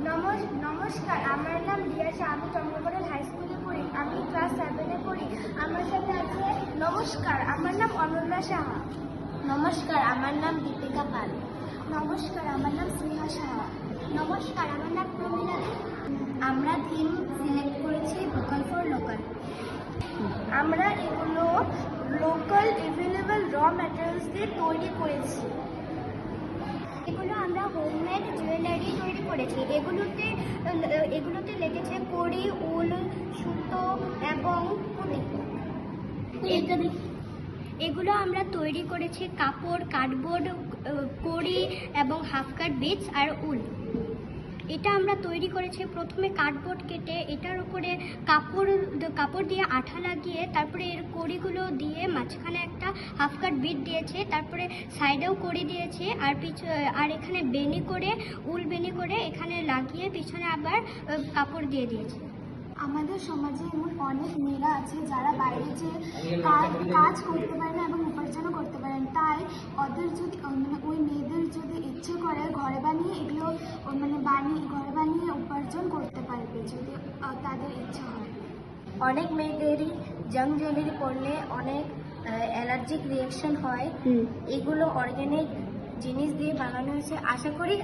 নমস্কার, আমার নাম রিয়াশা। আমি চন্দ্রকোনা হাই স্কুলে পড়ি। আমি ক্লাস 7-এ পড়ি। আমার সাথে আছে নমস্কার, আমার নাম অনন্যা সাহা। নমস্কার, আমার নাম দীপিকা পাল। নমস্কার, আমার নাম স্নেহা সাহা। নমস্কার, আমার নাম প্রমীলা দে। আমরা থিম সিলেক্ট করেছি ভোকাল ফর লোকাল। আমরা এগুলো লোকাল অ্যাভেলেবল র ম্যাটেরিয়ালস দিয়ে তৈরি করেছি। এগুলো আমরা হোমমেড জুয়েলারি তৈরি করেছি। এগুলোতে লেগেছে কড়ি, উল, সুতো এবং পুঁতি। এগুলো আমরা তৈরি করেছি কাপড়, কার্ডবোর্ড, কড়ি এবং হাফ কাট বিটস আর উল। এটা আমরা তৈরি করেছি প্রথমে কার্ডবোর্ড কেটে এটার উপরে কাপড় দিয়ে আঠা লাগিয়ে তারপরে এর কড়িগুলো দিয়ে মাঝখানে একটা হাফ কাট বিট দিয়েছে, তারপরে সাইডেও কড়ি দিয়েছে আর এখানে উল বেনি করে এখানে লাগিয়ে পিছনে আবার কাপড় দিয়ে দিয়েছে। আমাদের সমাজে এমন অনেক মেয়েরা আছে যারা বাইরে যে কাজ করতে পারে না এবং উপার্জনও করতে পারেন, তাই ওদের যদি ওই মেয়েদের যদি ইচ্ছে করে ঘরে বানিয়ে এগুলো ঘরে বানিয়ে উপার্জন করতে পারবে যদি তাদের ইচ্ছে হয়। অনেক মেয়েদেরই জাং জুয়েলারি পরলে অনেক অ্যালার্জিক রিয়াকশন হয়। এগুলো অর্গানিক জিনিস দিয়ে বানানো হয়েছে, আশা করি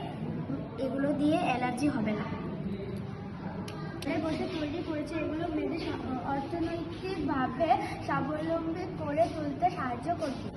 এগুলো দিয়ে অ্যালার্জি হবে না। বসে তৈরি করেছে, এগুলো মেয়েদের অর্থনৈতিকভাবে স্বাবলম্বী করে তুলতে সাহায্য করবে।